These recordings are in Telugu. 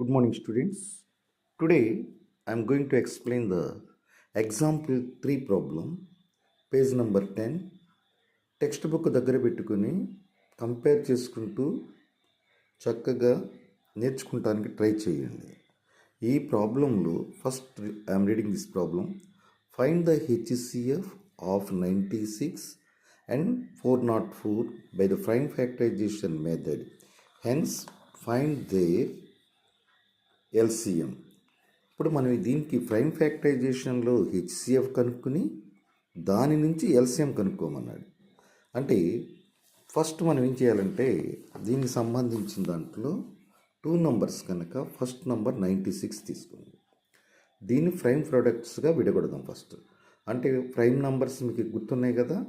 Good morning, students. Today, I am going to explain the example 3 problem, page number 10. Text book దగ్గర పెట్టుకుని కంపేర్ చేసుకుంటూ చక్కగా నేర్చుకుంటానికి ట్రై చేయండి. ఈ ప్రాబ్లంలో first I'm reading this problem. Find the HCF of 96 and 404 by the prime factorization method. Hence, find their LCM. ఇప్పుడు మనం దీనికి ప్రైమ్ ఫ్యాక్టరైజేషన్లో హెచ్సిఎఫ్ కనుక్కొని దాని నుంచి ఎల్సిఎం కనుక్కోమన్నాడు. అంటే ఫస్ట్ మనం ఏం చేయాలంటే దీనికి సంబంధించిన దాంట్లో 2 నంబర్స్ కనుక ఫస్ట్ నంబర్ 96 తీసుకుంది. దీన్ని ప్రైమ్ ప్రొడక్ట్స్గా విడగొడదాం ఫస్ట్. అంటే ప్రైమ్ నంబర్స్ మీకు గుర్తున్నాయి కదా,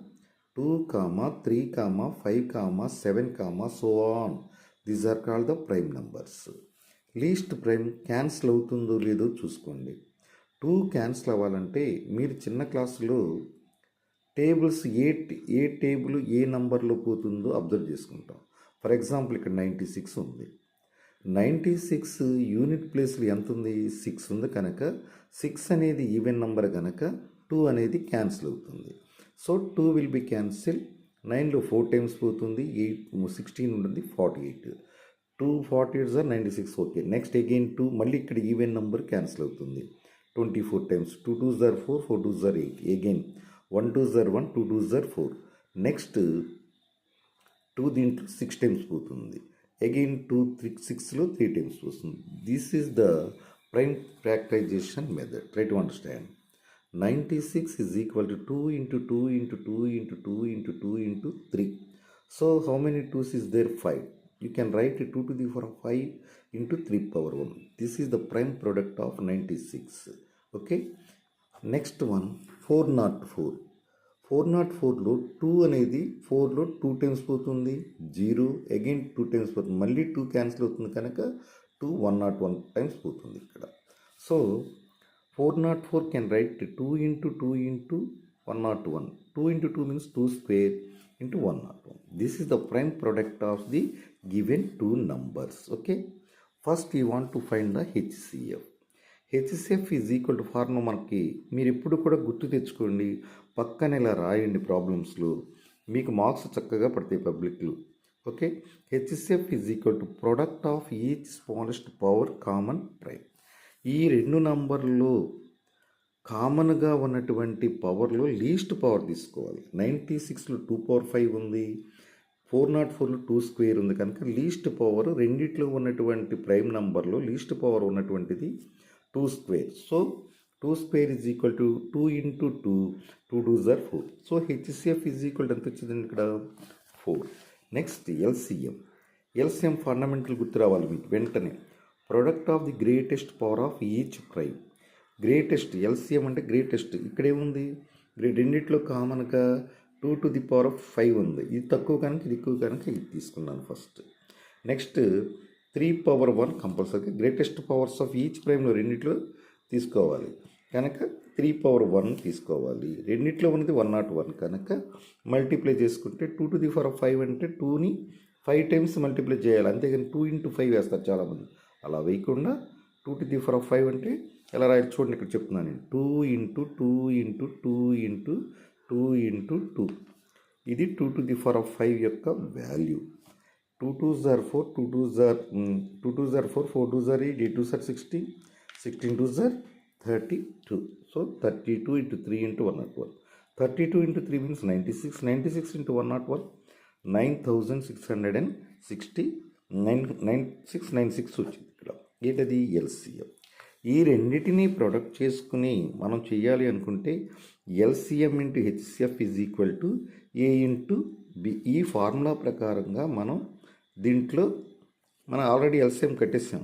2, 3, 5, 7, so on. These are called the prime numbers. Least prime cancel అవుతుందో లేదో చూసుకోండి. 2 క్యాన్సిల్ అవ్వాలంటే మీరు చిన్న క్లాసులో టేబుల్స్ ఏ టేబుల్ ఏ నంబర్లో పోతుందో అబ్జర్వ్ చేసుకుంటాం. ఫర్ ఎగ్జాంపుల్ ఇక్కడ 96 ఉంది. 96 యూనిట్ ప్లేస్లో ఎంత ఉంది? 6 ఉంది. కనుక 6 అనేది ఈవెన్ నంబర్ కనుక 2 అనేది క్యాన్సిల్ అవుతుంది. So 2 will be cancel. 9లో 4 టైమ్స్ పోతుంది, 16 ఉంటుంది, 48. 2 48s are 96. Okay, next again 2, మళ్ళీ ఇక్కడ ఈవెన్ నెంబర్ క్యాన్సిల్ అవుతుంది. 24 times, 2 2s are 4, 4 2s are 8. Again 1 2s are 1, 2 2s are 4. Next 2 దీంట్లో 6 టైమ్స్ పోతుంది. అగైన్ 2 6లో 3 టైమ్స్ వస్తుంది. This is the prime factorisation method. Try to understand. 96 is equal to 2 into 2 into 2 into 2 into 2 into 3. So how many 2s is there? 5. You can write 2 to the power of 5 into 3 power 1. This is the prime product of 96. Okay. Next one, 404. 404లో 2 అనేది 4లో 2 టైమ్స్ పోతుంది, 0. అగైన్ 2 టైమ్స్ పోతుంది, మళ్ళీ 2 క్యాన్సిల్ అవుతుంది కనుక 2 101 టైమ్స్ పోతుంది ఇక్కడ. So 404 can write 2 into 2 into 101. 2 into 2 means 2 square into 101. This is the prime product of the given 2 numbers. Okay. First we want to find the HCF. HCF is equal to formula మనకి మీరు ఎప్పుడు కూడా గుర్తు తెచ్చుకోండి, పక్కన ఇలా రాయండి ప్రాబ్లమ్స్లో, మీకు మార్క్స్ చక్కగా పడతాయి పబ్లిక్లో. Okay. HCF is equal to product of each smallest power common prime. ఈ 2 నంబర్లో కామన్గా ఉన్నటువంటి పవర్లో లీస్ట్ పవర్ తీసుకోవాలి. 96లో 2 power 5 ఉంది, 404లో 2 స్క్వేర్ ఉంది. కనుక లీస్ట్ పవర్ రెండిట్లో ఉన్నటువంటి ప్రైమ్ నంబర్లో లీస్ట్ పవర్ ఉన్నటువంటిది 2 square. So 2 square is equal to 2 into 2, 2 2s are 4. So HCF is equal to ఎంత వచ్చిందండి ఇక్కడ? 4. నెక్స్ట్ ఎల్సిఎం ఫండమెంటల్ గుర్తు రావాలి మీకు వెంటనే. Product of the greatest power of each prime. Greatest LCM అంటే గ్రేటెస్ట్. ఇక్కడేముంది? రెండిట్లో కామన్గా 2 to the power of 5 ఉంది. ఇది తక్కువ కనుక ఇది ఎక్కువ కనుక ఇది తీసుకున్నాను first. Next 3 power 1 compulsory. Greatest powers of each ప్రైమ్లో రెండిట్లో తీసుకోవాలి కనుక 3 power 1 తీసుకోవాలి. రెండిట్లో ఉన్నది 101 కనుక మల్టిప్లై చేసుకుంటే 2 to the power of 5 అంటే 2ని 5 టైమ్స్ మల్టిప్లై చేయాలి. అంతేగాని 2 into 5 వేస్తారు చాలామంది. అలా వేయకుండా 2 to the power of 5 అంటే ఎలా రాయాలి చూడండి, ఇక్కడ చెప్తున్నాను నేను. 2 into 2 into 2 into 2 into 2. ఇది 2 to the power of 5 యొక్క value. 2 2s are 4, 2 2s are 4, 4 2s are 8, 8 2s are 16, 16 2s are 32. So 32 into 3 into 101. 32 into 3 means 96. 96 into 101, 9660, 9696 వచ్చింది ఇక్కడ. ఏంటది? ఎల్సిఎం. ఈ రెండింటినీ ప్రొడక్ట్ చేసుకుని మనం చేయాలి అనుకుంటే LCM into HCF is equal to A into B. ఈ ఫార్ములా ప్రకారంగా మనం దీంట్లో మనం ఆల్రెడీ ఎల్సిఎం కట్టేసాం.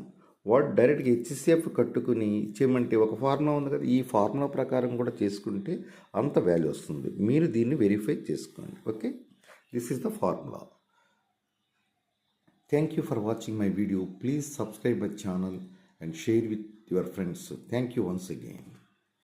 వాడు డైరెక్ట్గా హెచ్సిఎఫ్ కట్టుకుని చేయమంటే ఒక ఫార్ములా ఉంది కదా, ఈ ఫార్ములా ప్రకారం కూడా చేసుకుంటే అంత వాల్యూ వస్తుంది. మీరు దీన్ని వెరిఫై చేసుకోండి. Okay. This is the formula. Thank you for watching my video. Please subscribe my channel and share with your friends. Thank you once again.